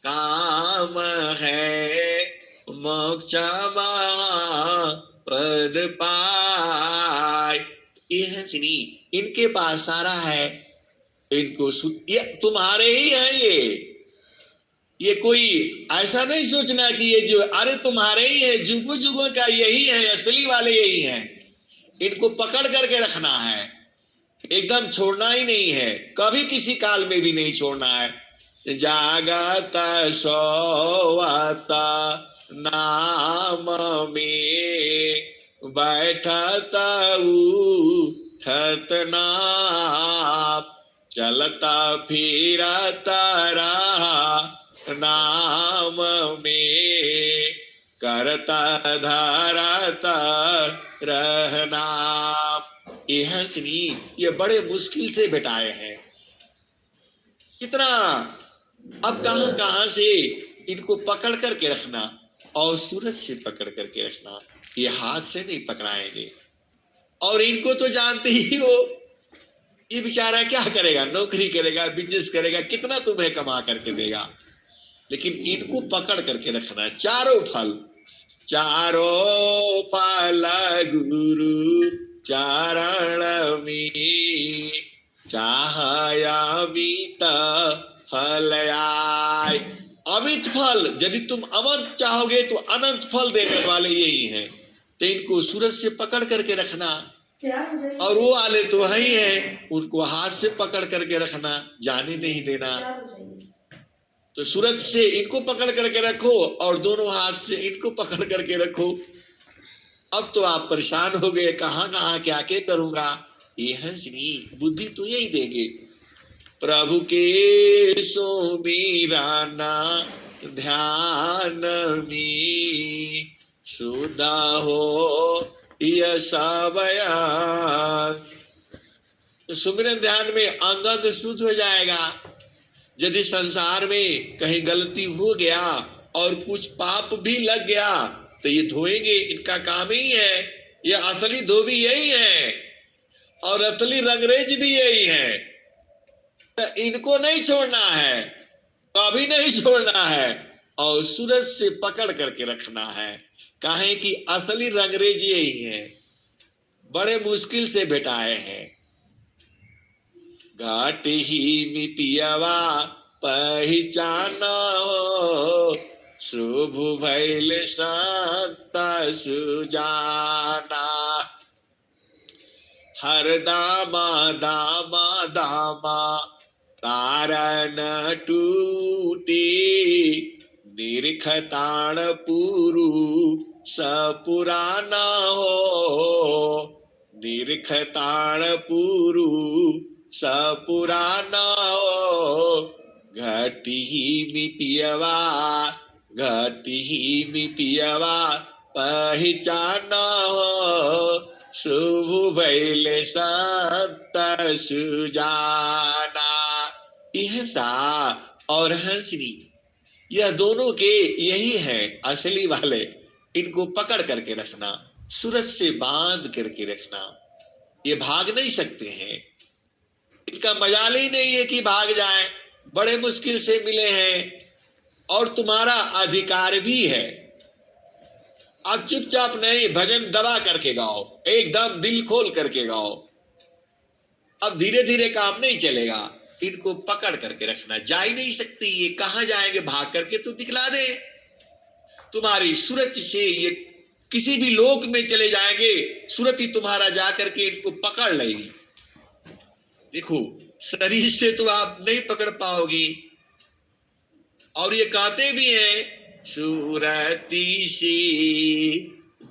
काम है, मोक्ष पद पाय। ये हंसनी इनके पास सारा है, इनको ये तुम्हारे ही है। ये कोई ऐसा नहीं सोचना कि ये जो, अरे तुम्हारे ही है, जुगों जुगों का यही है, असली वाले यही है। इनको पकड़ करके रखना है, एकदम छोड़ना ही नहीं है, कभी किसी काल में भी नहीं छोड़ना है। जागत सोवता नाम में, बैठता उठत नाप, चलता फिरता रहा नाम में, करता धरता रहना। ये हंसनी ये बड़े मुश्किल से भेटाए हैं। कितना, अब कहां कहां से इनको पकड़ करके रखना, और सूरज से पकड़ करके रखना, ये हाथ से नहीं पकड़ाएंगे। और इनको तो जानते ही हो, ये बेचारा क्या करेगा, नौकरी करेगा, बिजनेस करेगा, कितना तुम्हें कमा करके देगा। लेकिन इनको पकड़ करके रखना है। चारों फल, चारों फल गुरु चारण में, चाहयामित फल आय। अमित फल, यदि तुम अमर चाहोगे तो अनंत फल देने वाले यही हैं। तो इनको सूरज से पकड़ करके रखना, और वो वाले तो है ही है, उनको हाथ से पकड़ करके रखना, जाने नहीं देना। तो सूरज से इनको पकड़ करके रखो, और दोनों हाथ से इनको पकड़ करके रखो। अब तो आप परेशान हो गए, कहां कहां क्या क्या करूंगा। ये हंसनी बुद्धि तो यही देंगे। प्रभु के सो मेरा ना ध्यान में, सुधा हो यह बयान। तो सुमिरन ध्यान में अंग अंग शुद्ध हो जाएगा। यदि संसार में कहीं गलती हो गया और कुछ पाप भी लग गया, तो ये धोएंगे, इनका काम ही है। ये असली धोबी यही है, और असली रंगरेज भी यही है। तो इनको नहीं छोड़ना है, कभी नहीं छोड़ना है, और सूरज से पकड़ करके रखना है। काहे कि असली रंगरेज यही है, बड़े मुश्किल से भेटाए हैं। घाट ही मिपियवा पहचाना हो, शुभ भैल संत सुजाना। हर दामा दामा दामा तारा न टूटे निरखताण पुरु सपुराना हो, निरखताण पुरु सपुराना हो, घटी मी पियवा, घटी मी पियवा पहचाना हो, शुभ भैले संत सुजाना। इहसा और हंसनी, यह दोनों के यही है असली वाले। इनको पकड़ करके रखना, सूरज से बांध करके रखना। ये भाग नहीं सकते हैं, इनका मजाल ही नहीं है कि भाग जाएं। बड़े मुश्किल से मिले हैं और तुम्हारा अधिकार भी है। अब चुपचाप नहीं, भजन दबा करके गाओ, एकदम दिल खोल करके गाओ। अब धीरे धीरे काम नहीं चलेगा, इनको पकड़ करके रखना। जा ही नहीं सकती, ये कहां जाएंगे, भाग करके तो दिखला दे। तुम्हारी सूरत से ये किसी भी लोक में चले जाएंगे, सूरत ही तुम्हारा जाकर के इनको पकड़ लेगी। देखो, शरीर से तो आप नहीं पकड़ पाओगी। और ये कहते भी हैं, सूरती से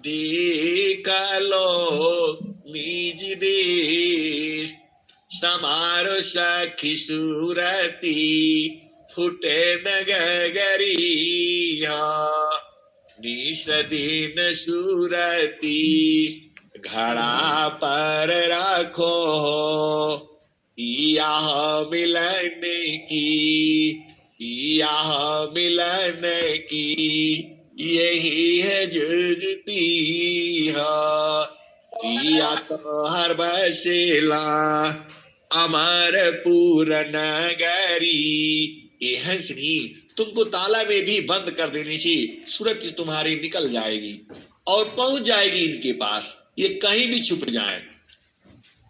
देख लो निज देश, समारो सखी सूरती फुटे नगरिया, निस दिन सूरती घड़ा पर रखो, पिया मिलने की, पिया मिलने की यही है जुगती है। पिया तो हर बसेला अमरपुर नगरी। ये हंसनी, तुमको ताला में भी बंद कर देने से सूरत तुम्हारी निकल जाएगी और पहुंच जाएगी इनके पास। ये कहीं भी छुप जाए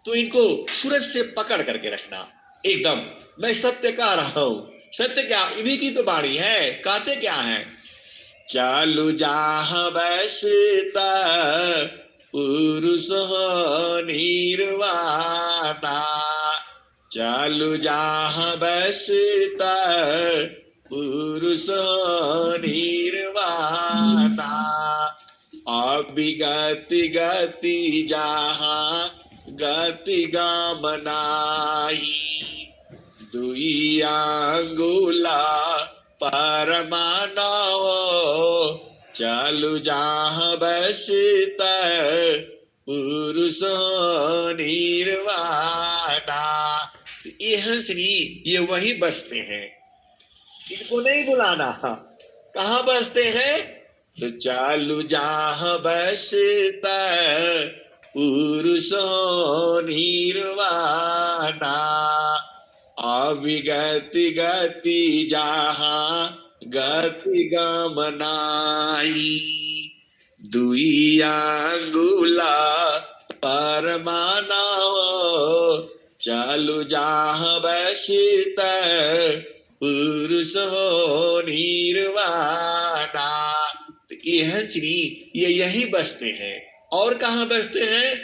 तो इनको सूरज से पकड़ करके रखना एकदम। मैं सत्य कह रहा हूं। सत्य क्या, इन्हीं की तो बाणी है। कहते क्या है, चालू जहां बसता पुरुष हो निर्वाणा, चालू जहां बसता पुरुष हो निर्वाणा, अभिगति गति जहां गति गमनाही, दुई अंगुला परमाना हो, चालू जहां बसता पुरुष निर्वाणा। ये हंसनी, ये वही बसते हैं, इनको नहीं बुलाना। कहां बसते हैं, तो चालू जहां बसता पुरुष निर्वाणा, अविगति गति जहां गति गमनाई, दुई अंगुला परमाना हो, चालू जहां बसता पुरुष निर्वाणा। तो ये हंसनी, ये यही बसते हैं। और कहां बसते हैं,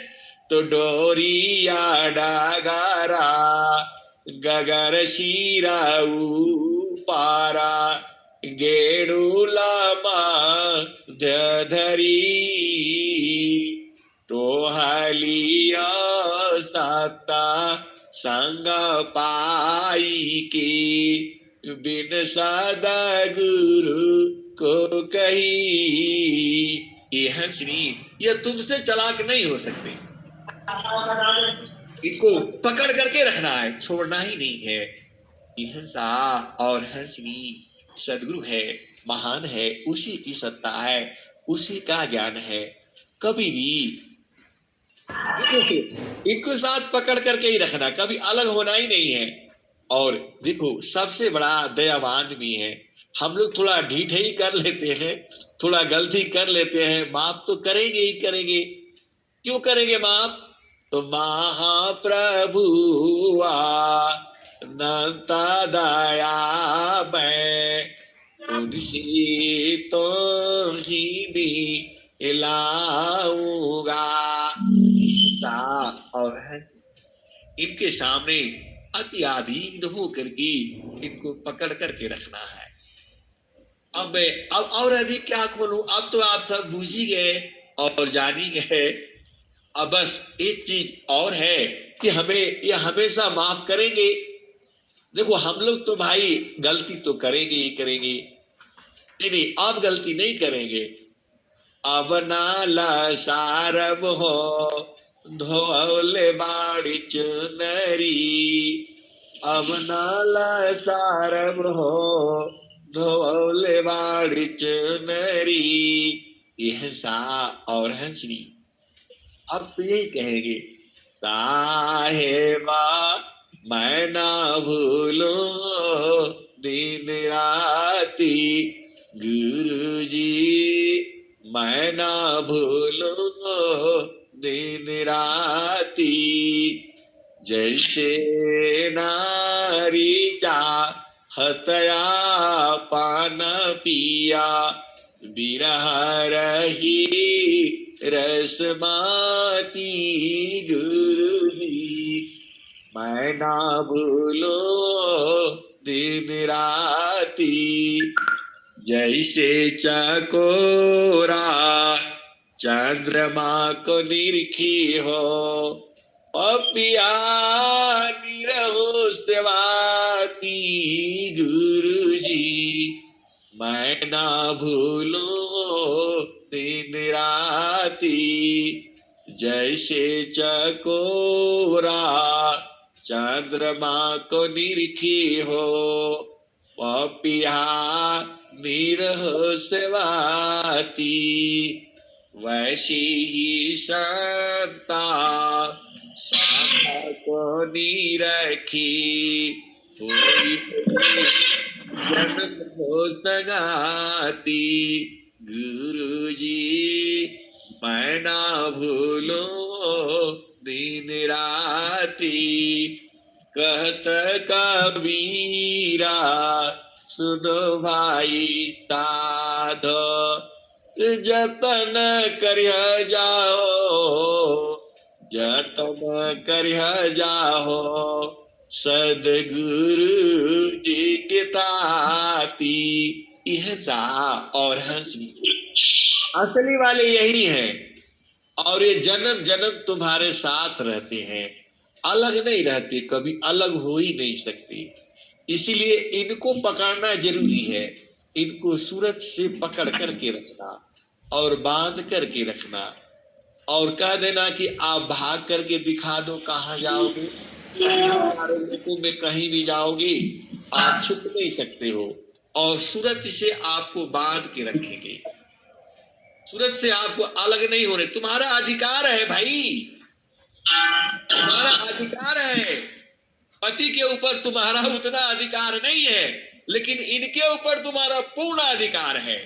तो डोरिया डागारा गगर शीराऊ पारा, गेड़ूला धरी टोहलिया सत्ता संग पाई के, बिन सदा गुरु को कही। ये हंसनी, ये तुमसे चालाक नहीं हो सकते। इनको पकड़ करके रखना है, छोड़ना ही नहीं है। ये हंसा और हंसनी सदगुरु है, महान है, उसी की सत्ता है, उसी का ज्ञान है। कभी भी देखो, इनको साथ पकड़ करके ही रखना, कभी अलग होना ही नहीं है। और देखो, सबसे बड़ा दयावान भी है। हम लोग थोड़ा ढीठ ही कर लेते हैं, थोड़ा गलती कर लेते हैं, माफ तो करेंगे ही करेंगे। क्यों करेंगे माफ, तो महाप्रभु अनंता दया मैं, उनसे तो ही भी लाऊंगा। और हंस, इनके सामने अति आधीन हो करके इनको पकड़ करके रखना है। अब और अधिक क्या खोलूं, अब तो आप सब बूझ ही गए और जान ही गए। अब बस एक चीज और है कि हमें ये हमेशा माफ करेंगे। देखो हम लोग तो भाई गलती तो करेंगे ही करेंगे, नहीं नहीं आप गलती नहीं करेंगे। अब नाला सारब हो धोले बाड़ी चुनरी, अब नाला सारब हो धोले बाड़ी चुनरी, यह सा और हंसनी। अब तो यही कहेंगे, साहेबा मैं ना भूलो दिन राती, गुरु जी मैं ना भूलो दिन राती, जैसे नारी चाहतया पान पिया, बिरह रही रसमाती, गुरुजी मैं ना भूलो दिन राती, जैसे चकोरा चंद्रमा को निरखी हो, पपिया निरहो सेवाती, गुरुजी मैं ना भूलो दिन राती, जैसे चकोरा चंद्रमा को निरखी हो, पपिया निरह सेवाती, वैसी ही संता साता को निरखी, होई जन्म हो संगाती, गुरुजी मैं ना भूलो दिन राती, कहत कबीरा सुनो भाई साधो, जतन करिय जाओ, जतन करिय जाओ, सदगुरु जी के ताती, यह जा और हंसी असली वाले यही हैं। और ये जन्म जन्म तुम्हारे साथ रहते हैं, अलग नहीं रहते, कभी अलग हो ही नहीं सकते। इसीलिए इनको पकड़ना जरूरी है, इनको सूरज से पकड़ करके रखना और बांध करके रखना, और कह देना कि आप भाग करके दिखा दो कहां जाओगे, चारों लोगों में कहीं भी जाओगे आप छुप नहीं सकते हो, और सूरज से आपको बांध के रखेंगे, सूरज से आपको अलग नहीं होने। तुम्हारा अधिकार है भाई, तुम्हारा अधिकार है। पति के ऊपर तुम्हारा उतना अधिकार नहीं है, लेकिन इनके ऊपर तुम्हारा पूर्ण अधिकार है,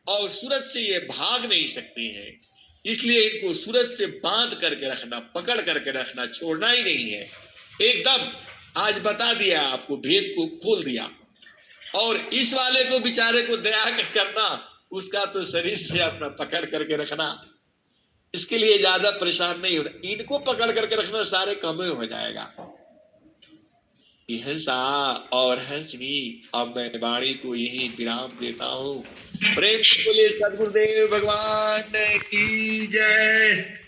और सूरज से ये भाग नहीं सकते हैं। इसलिए इनको सूरज से बांध करके रखना, पकड़ करके रखना, छोड़ना ही नहीं है एकदम। आज बता दिया आपको, भेद को खोल दिया। और इस वाले को बेचारे को दया करना, उसका तो शरीर से अपना पकड़ करके रखना, इसके लिए ज्यादा परेशान नहीं होना, इनको पकड़ करके रखना, सारे काम हो जाएगा। हंसा और हंसनी। अब मैं वाणी को यही विराम देता हूँ। प्रेम से बोलिए सद्गुरुदेव भगवान की जय।